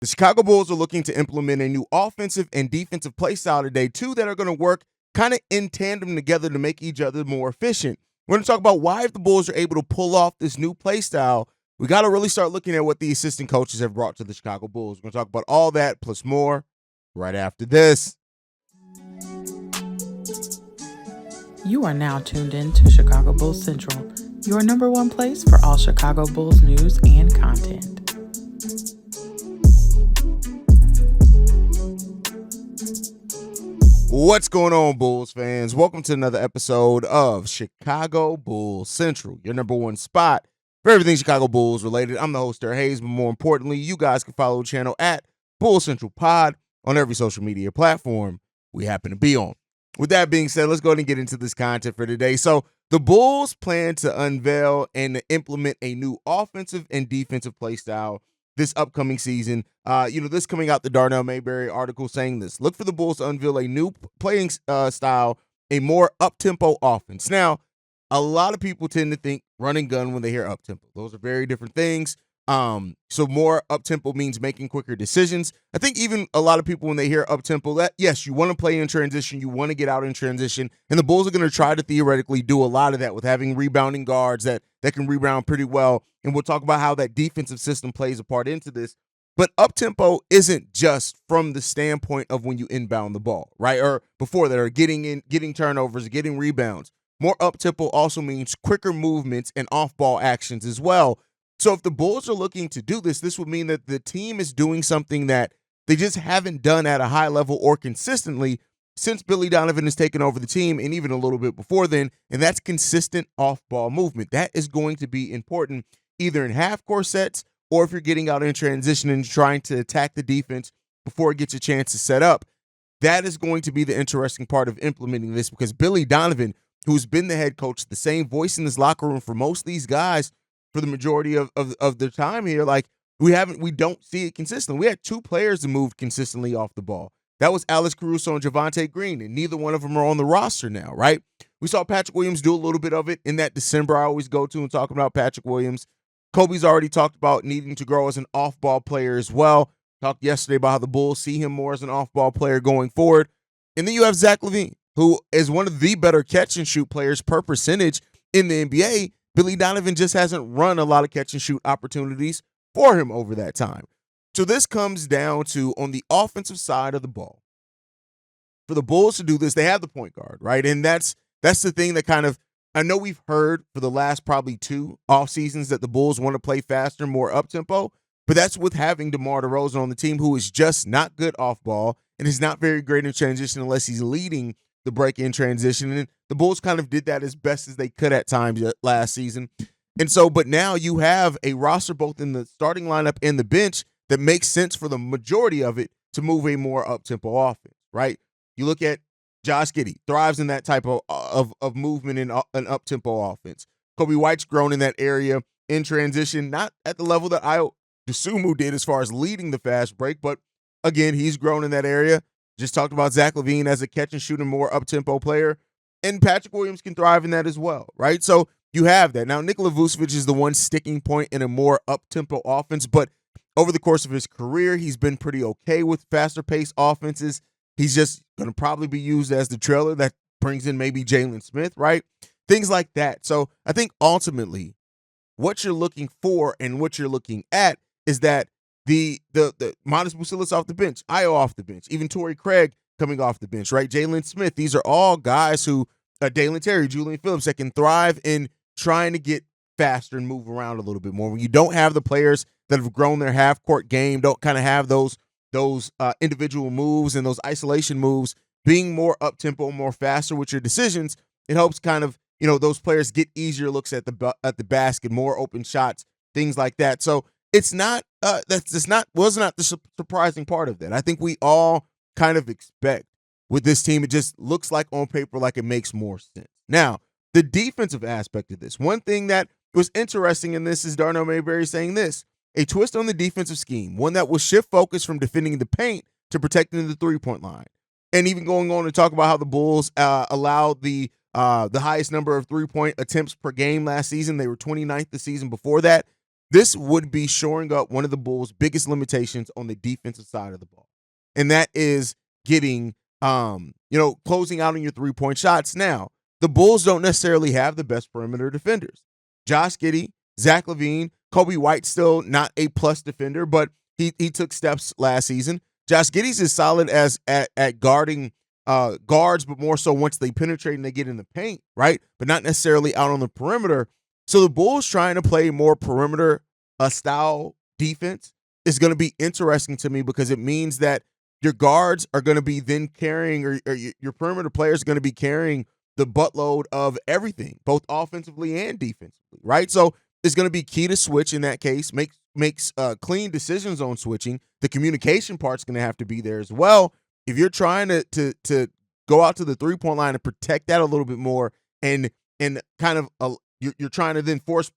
The Chicago Bulls are looking to implement a new offensive and defensive play style today, two that are going to work kind of in tandem together to make each other more efficient. We're going to talk about why, if the Bulls are able to pull off this new play style, we got to really start looking at what the assistant coaches have brought to the Chicago Bulls. We're going to talk about all that plus more right after this. You are now tuned in to Chicago Bulls Central, your number one place for all Chicago Bulls news and content. What's going on, Bulls fans? Welcome to another episode of Chicago Bulls Central, your number one spot for everything Chicago Bulls related. I'm the host, Haize, but more importantly, you guys can follow the channel at Bulls Central Pod on every social media platform we happen to be on. With that being said, let's go ahead and get into this content for today. So the Bulls plan to unveil and implement a new offensive and defensive play style this upcoming season. This coming out the Darnell Mayberry article saying this. Look for the Bulls to unveil a new playing style, a more up-tempo offense. Now, a lot of people tend to think run and gun when they hear up-tempo. Those are very different things. So more up-tempo means making quicker decisions. I think even a lot of people, when they hear up-tempo, that yes, you want to play in transition, you want to get out in transition, and the Bulls are going to try to theoretically do a lot of that with having rebounding guards that can rebound pretty well, and we'll talk about how that defensive system plays a part into this. But up-tempo isn't just from the standpoint of when you inbound the ball, right? Or before that, or getting turnovers, getting rebounds. More up-tempo also means quicker movements and off-ball actions as well. So if the Bulls are looking to do this, this would mean that the team is doing something that they just haven't done at a high level or consistently since Billy Donovan has taken over the team, and even a little bit before then, and that's consistent off-ball movement. That is going to be important either in half-court sets or if you're getting out in transition and trying to attack the defense before it gets a chance to set up. That is going to be the interesting part of implementing this, because Billy Donovan, who's been the head coach, the same voice in this locker room for most of these guys, for the majority of their time here, like we don't see it consistently. We had two players that moved consistently off the ball. That was Alex Caruso and Javonte Green, and neither one of them are on the roster now, right? We saw Patrick Williams do a little bit of it in that December I always go to and talk about Patrick Williams. Kobe's already talked about needing to grow as an off-ball player as well. Talked yesterday about how the Bulls see him more as an off-ball player going forward. And then you have Zach LaVine, who is one of the better catch-and-shoot players per percentage in the NBA. Billy Donovan just hasn't run a lot of catch-and-shoot opportunities for him over that time. So this comes down to, on the offensive side of the ball, for the Bulls to do this, they have the point guard, right? And that's the thing that kind of, I know we've heard for the last probably two off seasons that the Bulls want to play faster, more up-tempo, but that's with having DeMar DeRozan on the team, who is just not good off-ball and is not very great in transition unless he's leading the break-in transition. And the Bulls kind of did that as best as they could at times last season. And so, but now you have a roster both in the starting lineup and the bench that makes sense for the majority of it to move a more up-tempo offense, right? You look at Josh Giddey, thrives in that type of movement in an up-tempo offense. Kobe White's grown in that area in transition, not at the level that Ayo Dosunmu did as far as leading the fast break, but again, he's grown in that area. Just talked about Zach LaVine as a catch-and-shoot and more up-tempo player, and Patrick Williams can thrive in that as well, right? So you have that. Now, Nikola Vucevic is the one sticking point in a more up-tempo offense, but over the course of his career, he's been pretty okay with faster-paced offenses. He's just going to probably be used as the trailer that brings in maybe Jalen Smith, right? Things like that. So I think ultimately what you're looking for and what you're looking at is that the Modest Bucilis off the bench, Ayo off the bench, even Torrey Craig coming off the bench, right? Jalen Smith, these are all guys who, Dalen Terry, Julian Phillips, that can thrive in trying to get faster and move around a little bit more. When you don't have the players that have grown their half-court game, don't kind of have those individual moves and those isolation moves, being more up-tempo, more faster with your decisions, it helps kind of, those players get easier looks at the basket, more open shots, things like that. So it's not was not the surprising part of that. I think we all kind of expect with this team, it just looks like on paper like it makes more sense. Now, the defensive aspect of this, one thing that was interesting in this is Darnell Mayberry saying this: a twist on the defensive scheme, one that will shift focus from defending the paint to protecting the three-point line. And even going on to talk about how the Bulls allowed the highest number of three-point attempts per game last season. They were 29th the season before that. this would be shoring up one of the Bulls' biggest limitations on the defensive side of the ball. And that is getting, closing out on your 3-point shots. Now, the Bulls don't necessarily have the best perimeter defenders. Josh Giddey, Zach LaVine, Kobe White still not a plus defender, but he took steps last season. Josh Giddey's is solid as at guarding guards, but more so once they penetrate and they get in the paint, right? But not necessarily out on the perimeter. So the Bulls trying to play more perimeter style defense is going to be interesting to me because it means that your guards are going to be then carrying, or your perimeter players are going to be carrying the buttload of everything, both offensively and defensively, right? So it's going to be key to switch in that case, makes clean decisions on switching. The communication part's going to have to be there as well. If you're trying to go out to the 3-point line and protect that a little bit more, and kind of you're trying to then force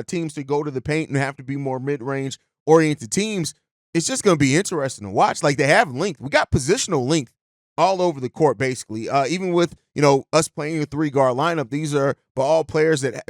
teams to go to the paint and have to be more mid-range oriented teams, it's just going to be interesting to watch. Like, they have length. We got positional length all over the court, basically. Even with, us playing a 3-guard lineup, these are all players that,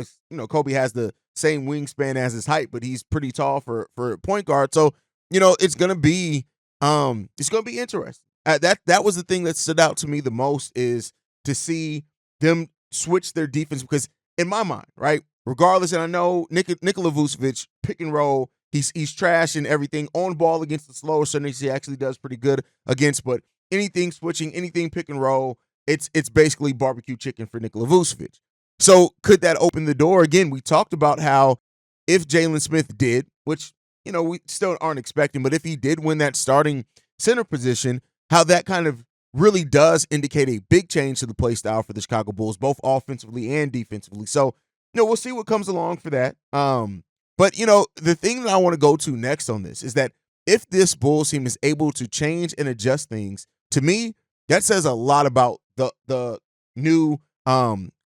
Kobe has the same wingspan as his height, but he's pretty tall for point guard. So, it's going to be interesting. That was the thing that stood out to me the most, is to see them switch their defense, because in my mind, right, regardless, and I know Nikola Vucevic, pick and roll, he's trash and everything. On ball against the slower centers, he actually does pretty good against, but anything switching, anything pick and roll, it's basically barbecue chicken for Nikola Vucevic. So could that open the door? Again, we talked about how if Jalen Smith did, which, we still aren't expecting, but if he did win that starting center position, how that kind of really does indicate a big change to the play style for the Chicago Bulls, both offensively and defensively. So, we'll see what comes along for that. But, the thing that I want to go to next on this is that if this Bulls team is able to change and adjust things, to me, that says a lot about the new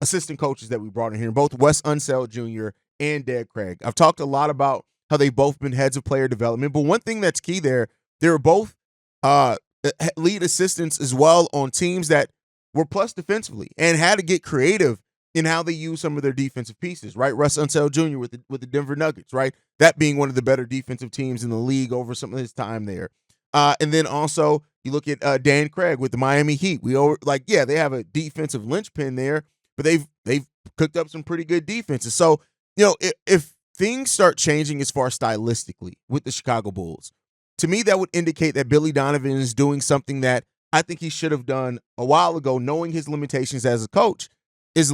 assistant coaches that we brought in here, both Wes Unseld Jr. and Dad Craig. I've talked a lot about how they've both been heads of player development, but one thing that's key there, they were both lead assistants as well on teams that were plus defensively and had to get creative in how they use some of their defensive pieces, right? Russ Unseld Jr. with the Denver Nuggets, right? That being one of the better defensive teams in the league over some of his time there. And then also you look at Dan Craig with the Miami Heat. They have a defensive linchpin there, but they've cooked up some pretty good defenses. So, if things start changing as far as stylistically with the Chicago Bulls, to me, that would indicate that Billy Donovan is doing something that I think he should have done a while ago, knowing his limitations as a coach, is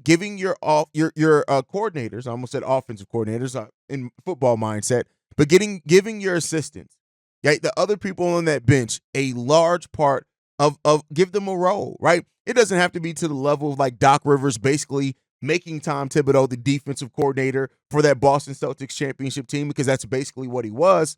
giving your coordinators, I almost said offensive coordinators in football mindset, but giving your assistants, right, the other people on that bench, a large part of give them a role, right? It doesn't have to be to the level of like Doc Rivers basically making Tom Thibodeau the defensive coordinator for that Boston Celtics championship team, because that's basically what he was.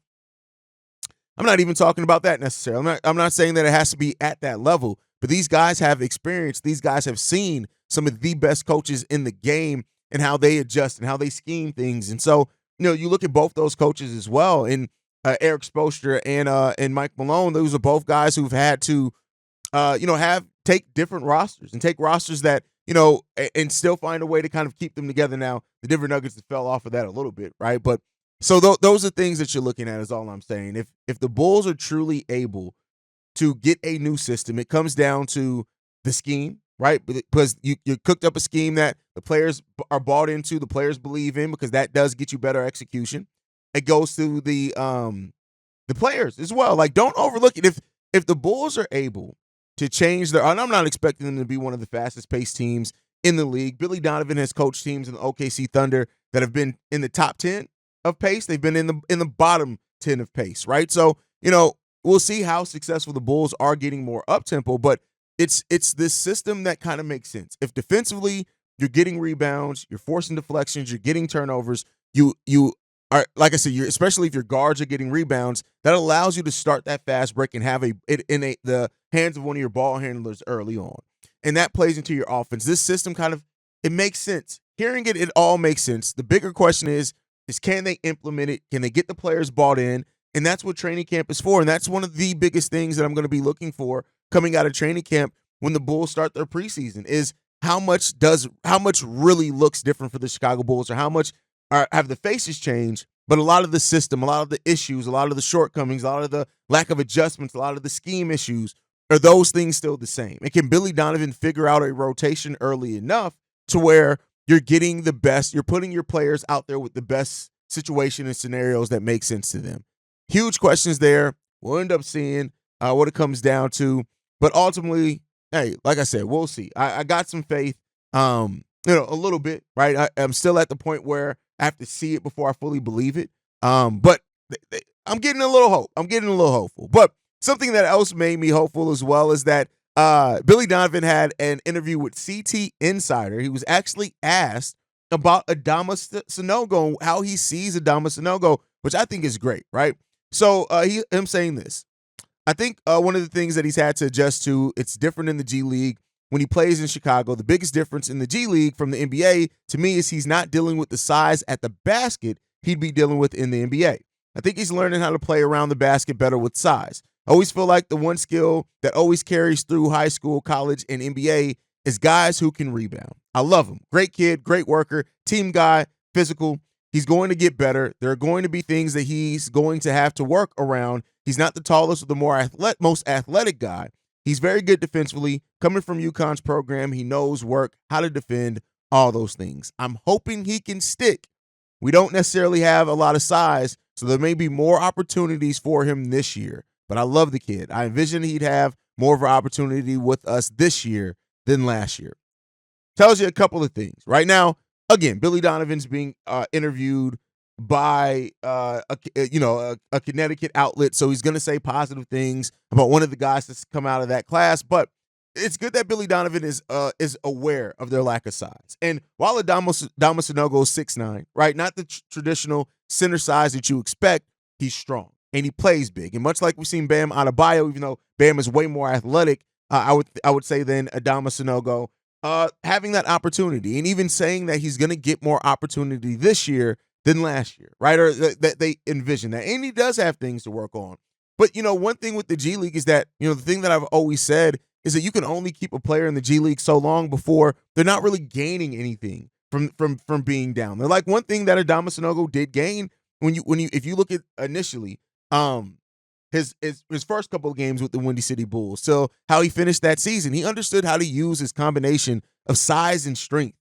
I'm not even talking about that necessarily. I'm not saying that it has to be at that level, but these guys have experience. These guys have seen some of the best coaches in the game and how they adjust and how they scheme things. And so, you look at both those coaches as well, and Eric Spoelstra and Mike Malone. Those are both guys who've had to, take different rosters and take rosters that, and still find a way to kind of keep them together. Now, the Denver Nuggets fell off of that a little bit, right? But so those are things that you're looking at, is all I'm saying. If the Bulls are truly able to get a new system, it comes down to the scheme, right? Because you cooked up a scheme that the players are bought into, the players believe in, because that does get you better execution. It goes to the players as well. Like, don't overlook it. If the Bulls are able to change and I'm not expecting them to be one of the fastest paced teams in the league. Billy Donovan has coached teams in the OKC Thunder that have been in the top 10 of pace. They've been in the bottom 10 of pace, right? So, we'll see how successful the Bulls are getting more up-tempo, but it's this system that kind of makes sense. If defensively you're getting rebounds, you're forcing deflections, you're getting turnovers, you are, like I said, especially if your guards are getting rebounds, that allows you to start that fast break and have it in the hands of one of your ball handlers early on. And that plays into your offense. This system it makes sense. Hearing it all makes sense. The bigger question is can they implement it? Can they get the players bought in? And that's what training camp is for. And that's one of the biggest things that I'm going to be looking for coming out of training camp when the Bulls start their preseason, is how much really looks different for the Chicago Bulls, or how much have the faces changed But a lot of the system, a lot of the issues, a lot of the shortcomings, a lot of the lack of adjustments, a lot of the scheme issues, are those things still the same? And can Billy Donovan figure out a rotation early enough to where you're getting the best, you're putting your players out there with the best situation and scenarios that make sense to them? Huge questions there. We'll end up seeing what it comes down to. But ultimately, hey, like I said, we'll see. I got some faith, a little bit, right? I'm still at the point where I have to see it before I fully believe it. But I'm getting a little hope. I'm getting a little hopeful. But something that else made me hopeful as well is that Billy Donovan had an interview with CT Insider. He was actually asked about Adama Sanogo, how he sees Adama Sanogo, which I think is great, right? So him saying this, I think one of the things that he's had to adjust to, it's different in the G League when he plays in Chicago. The biggest difference in the G League from the NBA to me is he's not dealing with the size at the basket he'd be dealing with in the NBA. I think he's learning how to play around the basket better with size. I always feel like the one skill that always carries through high school, college, and NBA is guys who can rebound. I love him. Great kid, great worker, team guy, physical. He's going to get better. There are going to be things that he's going to have to work around. He's not the tallest or the most athletic guy. He's very good defensively. Coming from UConn's program, he knows work, how to defend, all those things. I'm hoping he can stick. We don't necessarily have a lot of size, so there may be more opportunities for him this year. But I love the kid. I envision he'd have more of an opportunity with us this year than last year. Tells you a couple of things. Right now, again, Billy Donovan's being interviewed by a Connecticut outlet, so he's going to say positive things about one of the guys that's come out of that class. But it's good that Billy Donovan is aware of their lack of size. And while Adama Sanogo is 6'9", right, not the traditional center size that you expect, he's strong and he plays big. And much like we've seen Bam Adebayo, even though Bam is way more athletic, I would say than Adama Sanogo, having that opportunity and even saying that he's going to get more opportunity this year than last year, right? Or that they envision that. And he does have things to work on. But, one thing with the G League is that, the thing that I've always said is that you can only keep a player in the G League so long before they're not really gaining anything from being down. They're like one thing that Adama Sanogo did gain if you look at initially, his first couple of games with the Windy City Bulls. So how he finished that season, he understood how to use his combination of size and strength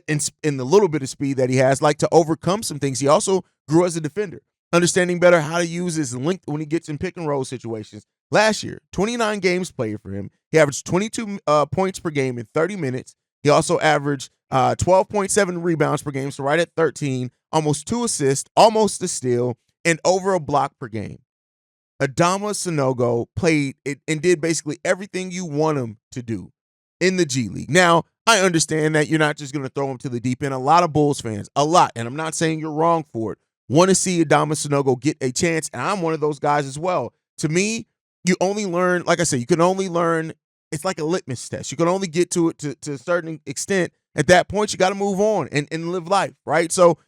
in the little bit of speed that he has, like to overcome some things. He also grew as a defender, understanding better how to use his length when he gets in pick and roll situations. Last year, 29 games played for him. He averaged 22 points per game in 30 minutes. He also averaged 12.7 rebounds per game, so right at 13, almost 2 assists, almost a steal, and over a block per game. Adama Sanogo played it and did basically everything you want him to do in the G League. Now, I understand that you're not just going to throw him to the deep end. A lot of Bulls fans, and I'm not saying you're wrong for it, want to see Adama Sanogo get a chance, and I'm one of those guys as well. To me, you only learn, like I said, you can only learn, it's like a litmus test. You can only get to it to a certain extent. At that point, you got to move on and live life, right? So,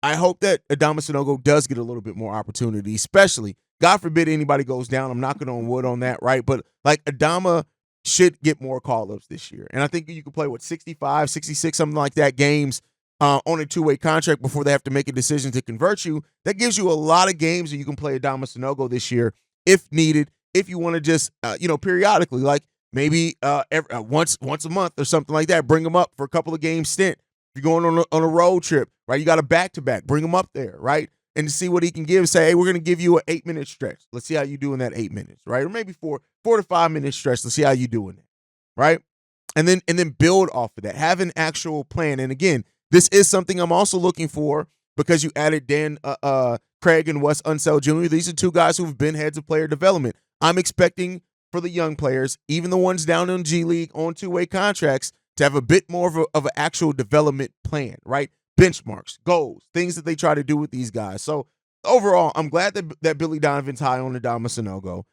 I hope that Adama Sanogo does get a little bit more opportunity, especially, God forbid anybody goes down. I'm knocking on wood on that, right? But like Adama should get more call-ups this year. And I think you can play, 65, 66, something like that, games on a two-way contract before they have to make a decision to convert you. That gives you a lot of games that you can play Adama Sanogo this year if needed, if you want to just, periodically, like maybe once a month or something like that, bring them up for a couple of game stint. If you're going on a road trip, right, you got a back-to-back, bring him up there, right? And to see what he can give, say, hey, we're going to give you an 8-minute stretch. Let's see how you do in that 8 minutes, right? Or maybe 4 to 5 minute stretch. Let's see how you do in that, right? And then build off of that. Have an actual plan. And again, this is something I'm also looking for because you added Dan Craig and Wes Unseld Jr. These are two guys who've been heads of player development. I'm expecting for the young players, even the ones down in G League on two-way contracts, to have a bit more of an actual development plan, right? Benchmarks, goals, things that they try to do with these guys. So overall, I'm glad that Billy Donovan's high on Adama Sanogo.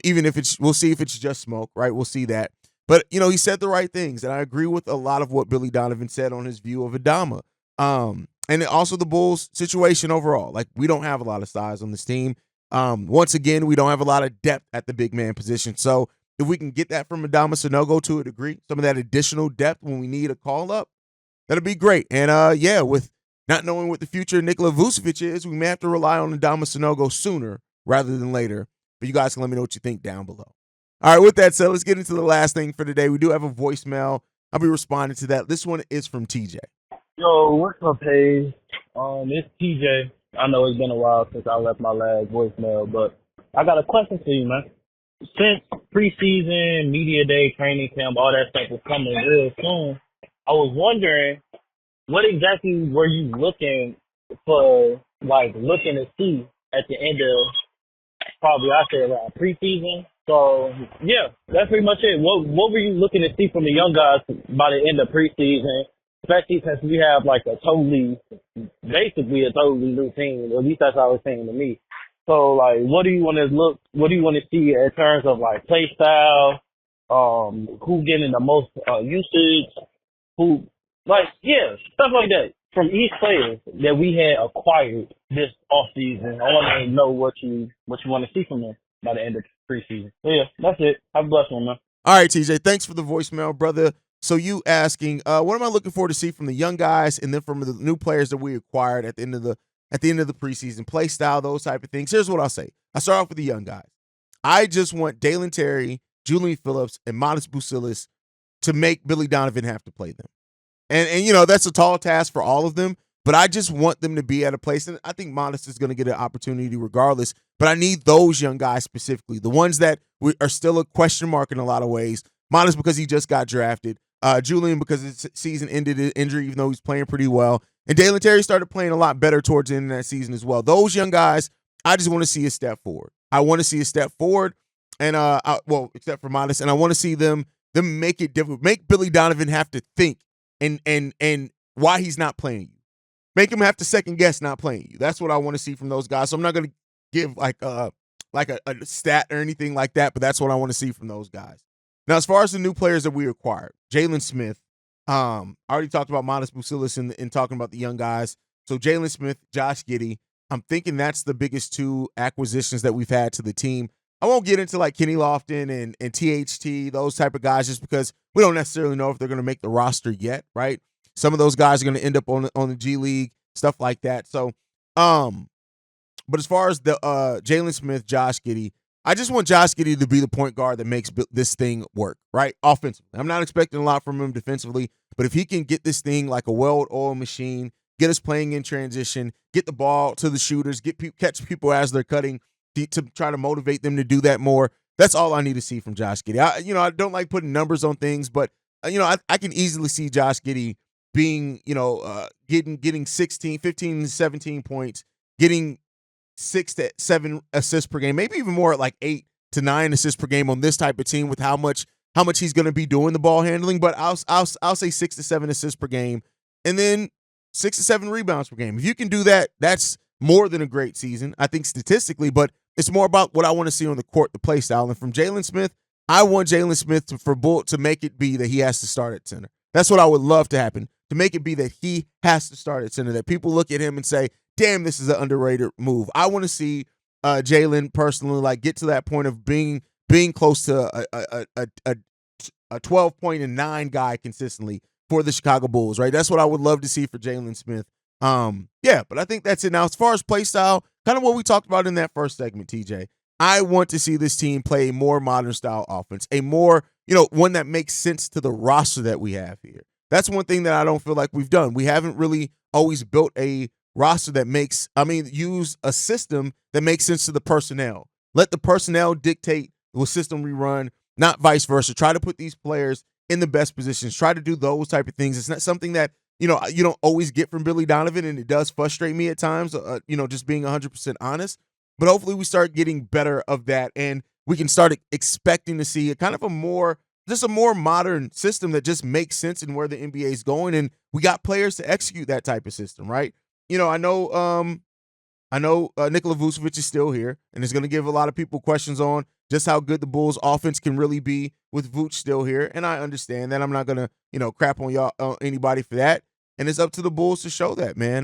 Even if we'll see if it's just smoke, right? We'll see that. But, he said the right things, and I agree with a lot of what Billy Donovan said on his view of Adama. And also the Bulls situation overall. Like, we don't have a lot of size on this team. Once again, we don't have a lot of depth at the big man position. So if we can get that from Adama Sanogo to a degree, some of that additional depth when we need a call-up, that'll be great. And, with Not knowing what the future of Nikola Vucevic is, we may have to rely on Adama Sanogo sooner rather than later. But you guys can let me know what you think down below. All right, with that said, let's get into the last thing for today. We do have a voicemail. I'll be responding to that. This one is from TJ. Yo, what's up, Haize? It's TJ. I know it's been a while since I left my last voicemail, but I got a question for you, man. Since preseason, media day, training camp, all that stuff is coming real soon, I was wondering, what exactly were you looking to see at the end of probably, I say, around preseason? So, yeah, that's pretty much it. What were you looking to see from the young guys by the end of preseason, especially since we have basically a totally new team? At least that's how it's saying to me. So, what do you want to see in terms of, play style, who getting the most usage, stuff like that from each player that we had acquired this offseason. I want to know what you want to see from them by the end of preseason. So, yeah, that's it. Have a blessed one, man. All right, TJ, thanks for the voicemail, brother. So you asking, what am I looking forward to see from the young guys and then from the new players that we acquired at the end of the preseason, play style, those type of things? Here's what I'll say. I start off with the young guys. I just want Dalen Terry, Julian Phillips, and Modest Bucilis to make Billy Donovan have to play them. And that's a tall task for all of them, but I just want them to be at a place, and I think Modest is going to get an opportunity regardless, but I need those young guys specifically, the ones that are still a question mark in a lot of ways. Modest because he just got drafted. Julian because his season ended in injury, even though he's playing pretty well. And Dalen Terry started playing a lot better towards the end of that season as well. Those young guys, I just want to see a step forward. I want to see a step forward, and except for Modest, and I want to see them make it difficult, make Billy Donovan have to think and why he's not playing you. Make him have to second guess not playing you. That's what I want to see from those guys. So I'm not going to give a stat or anything like that, but that's what I want to see from those guys. Now, as far as the new players that we acquired, Jalen Smith, I already talked about Modest Bucilis in talking about the young guys. So Jalen Smith, Josh Giddey, I'm thinking that's the biggest two acquisitions that we've had to the team. I won't get into Kenny Lofton and THT, those type of guys, just because we don't necessarily know if they're going to make the roster yet, right? Some of those guys are going to end up on the G League, stuff like that. So, but as far as the Jalen Smith, Josh Giddey, I just want Josh Giddey to be the point guard that makes this thing work, right? Offensively. I'm not expecting a lot from him defensively, but if he can get this thing like a well-oiled machine, get us playing in transition, get the ball to the shooters, catch people as they're cutting to try to motivate them to do that more, that's all I need to see from Josh Giddey. I don't like putting numbers on things, but, I can easily see Josh Giddey being, getting 16, 15, 17 points, getting 6 to 7 assists per game, maybe even more at 8 to 9 assists per game on this type of team with how much he's going to be doing the ball handling. But I'll say 6 to 7 assists per game, and then 6 to 7 rebounds per game. If you can do that, that's more than a great season, I think, statistically. But it's more about what I want to see on the court, the play style. And from Jalen Smith, I want Jalen Smith to make it be that he has to start at center. That's what I would love to happen, to make it be that he has to start at center, that people look at him and say, damn, this is an underrated move. I want to see Jalen personally get to that point of being close to a 12-point and 9 guy consistently for the Chicago Bulls, right? That's what I would love to see for Jalen Smith. But I think that's it. Now, as far as play style, kind of what we talked about in that first segment, TJ, I want to see this team play a more modern style offense, a more, one that makes sense to the roster that we have here. That's one thing that I don't feel like we've done. We haven't really always built a roster that use a system that makes sense to the personnel. Let the personnel dictate what system we run, not vice versa. Try to put these players in the best positions. Try to do those type of things. It's not something that, you don't always get from Billy Donovan, and it does frustrate me at times, just being 100% honest. But hopefully we start getting better of that, and we can start expecting to see a kind of a more modern system that just makes sense in where the NBA is going, and we got players to execute that type of system, right? I know Nikola Vucevic is still here, and it's going to give a lot of people questions on just how good the Bulls offense can really be with Vooch still here. And I understand that. I'm not going to, crap on anybody for that. And it's up to the Bulls to show that, man.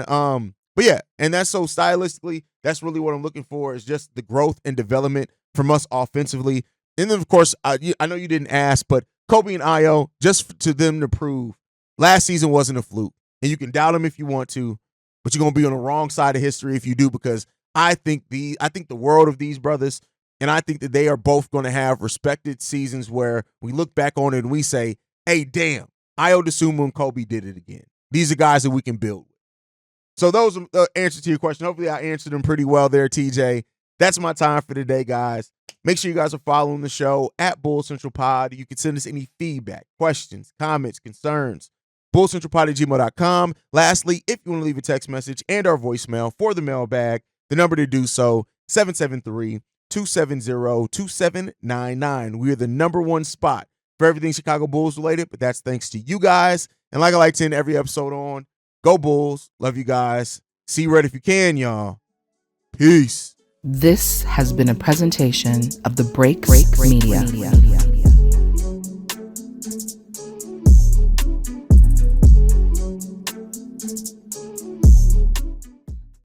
But yeah, and that's so stylistically, that's really what I'm looking for, is just the growth and development from us offensively. And then, of course, I know you didn't ask, but Kobe and Ayo, just to them to prove last season wasn't a fluke. And you can doubt them if you want to. but you're gonna be on the wrong side of history if you do, because I think the world of these brothers, and I think that they are both going to have respected seasons where we look back on it and we say, "Hey, damn, Io DeSumo and Kobe did it again." These are guys that we can build with. So those are the answers to your question. Hopefully, I answered them pretty well there, TJ. That's my time for today, guys. Make sure you guys are following the show at Bull Central Pod. You can send us any feedback, questions, comments, concerns. BullCentralPod@gmail.com. Lastly, if you want to leave a text message and our voicemail for the mailbag, the number to do so, 773-270-2799. We are the number one spot for everything Chicago Bulls related, but that's thanks to you guys. And like I like to end every episode on, go Bulls. Love you guys. See red if you can, y'all. Peace. This has been a presentation of the Break Media.